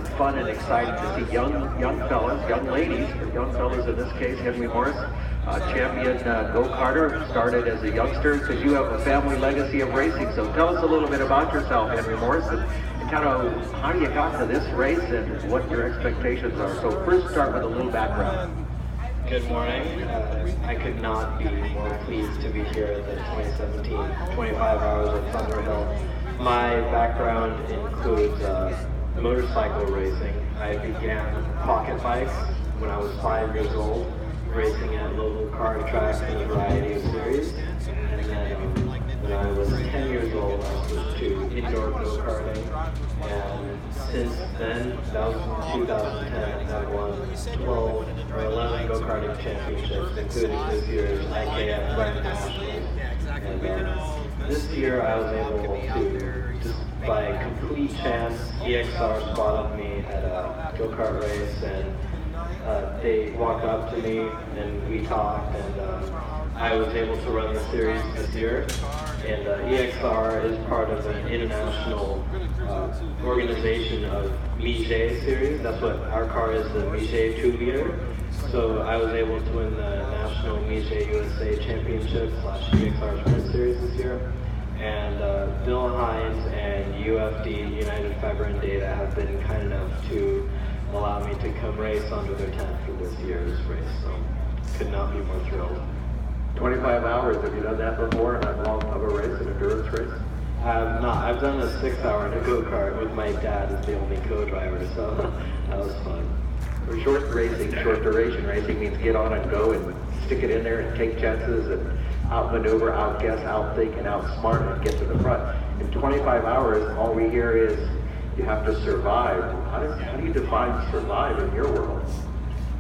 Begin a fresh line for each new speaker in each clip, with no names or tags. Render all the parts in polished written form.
it's fun and exciting to see young fellas, young ladies, but young fellas in this case, Henry Morse, champion go-karter, started as a youngster because you have a family legacy of racing. So tell us a little bit about yourself, Henry Morse, and kind of how you got to this race and what your expectations are. So first start with a little background.
Good morning. I could not be more pleased to be here at the 2017 25 Hours of Thunderhill. My background includes motorcycle racing. I began pocket bikes when I was 5 years old, racing at local kart tracks in a variety of series. And then when I was 10 years old, I switched to indoor go-karting. And since then, that was in 2010, I've won 12 or 11 go-karting championships, including this year's IKF Grand Nationals. And this year I was able to, just by complete chance, EXR spotted me at a go-kart race, and they walked up to me and we talked, and I was able to run the series this year. And EXR is part of an international organization of Miche series. That's what our car is, the Miche 2-liter. So I was able to win the National Miche USA Championship / EXR Sprint Series this year. And Bill Hines and UFD, United Fiber and Data, have been kind enough to allow me to come race under their tent for this year's race. So could not be more thrilled.
25 hours, have you done that before, that long of a race, an endurance race?
I've done a 6-hour in a go-kart with my dad as the only co-driver, so that was fun.
For short racing, short duration racing means get on and go and stick it in there and take chances and outmaneuver, outguess, outthink, and outsmart and get to the front. In 25 hours, all we hear is you have to survive. How do you define survive in your world?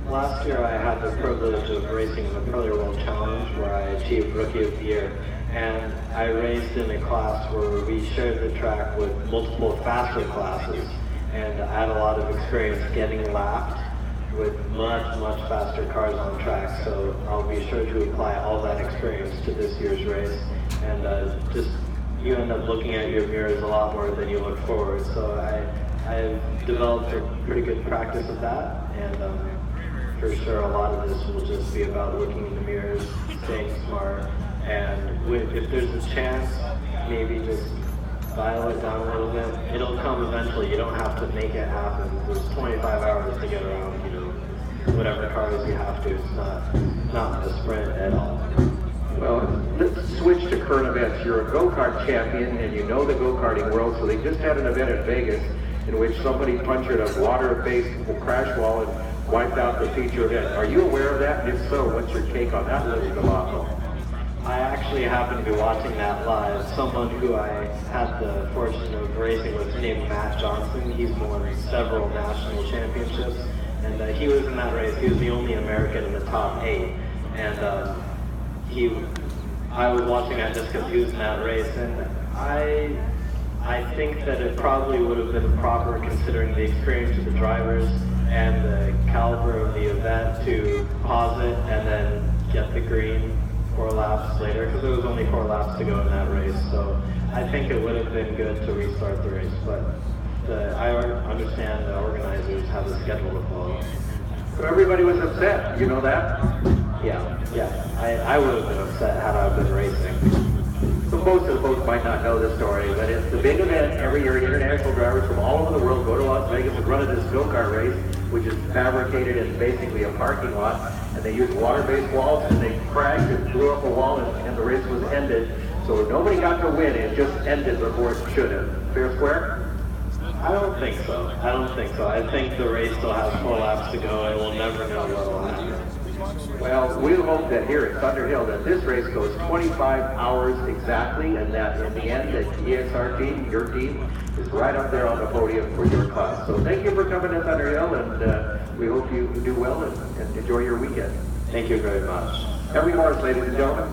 Last year I had the privilege of racing in the Pearly World Challenge where I achieved Rookie of the Year, and I raced in a class where we shared the track with multiple faster classes, and I had a lot of experience getting lapped with much faster cars on track, so I'll be sure to apply all that experience to this year's race. And just you end up looking at your mirrors a lot more than you look forward, so I've developed a pretty good practice of that, and for sure a lot of this will just be about looking in the mirrors, staying smart, and if there's a chance, maybe just dial it down a little bit. It'll come eventually. You don't have to make it happen. There's 25 hours to get around, whatever cars you have to. It's not a sprint at all.
Well, let's switch to current events. You're a go-kart champion and you know the go-karting world, so they just had an event in Vegas in which somebody punctured a water-based crash wall and wiped out the feature event. Are you aware of that? And if so, what's your take on that little debacle?
I actually happened to be watching that live. Someone who I had the fortune of racing with named Matt Johnson. He's won several national championships, and he was in that race. He was the only American in the top 8, and I was watching that just because he was in that race, and I think that it probably would have been proper, considering the experience of the drivers and the caliber of the event, to pause it and then get the green 4 laps later, because there was only 4 laps to go in that race. So I think it would have been good to restart the race, but I understand the organizers have a schedule to follow.
So everybody was upset, you know that?
Yeah. I would have been upset had I been racing.
So most of the folks might not know the story, but it's the big event every year. International drivers from all over the world go to Las Vegas and run this go-kart race, which is fabricated in basically a parking lot, and they use water-based walls, and they crashed and blew up a wall, and the race was ended. So nobody got to win, it just ended before it should have. Fair square?
I don't think so. I think the race still has 4 laps to go, and we'll never know what will happen.
Well, we hope that here at Thunderhill that this race goes 25 hours exactly, and that in the end, the EXR team, your team, is right up there on the podium for your class. So thank you for coming to Thunderhill, and we hope you do well and enjoy your weekend.
Thank you very much.
Henry Morse, ladies and gentlemen.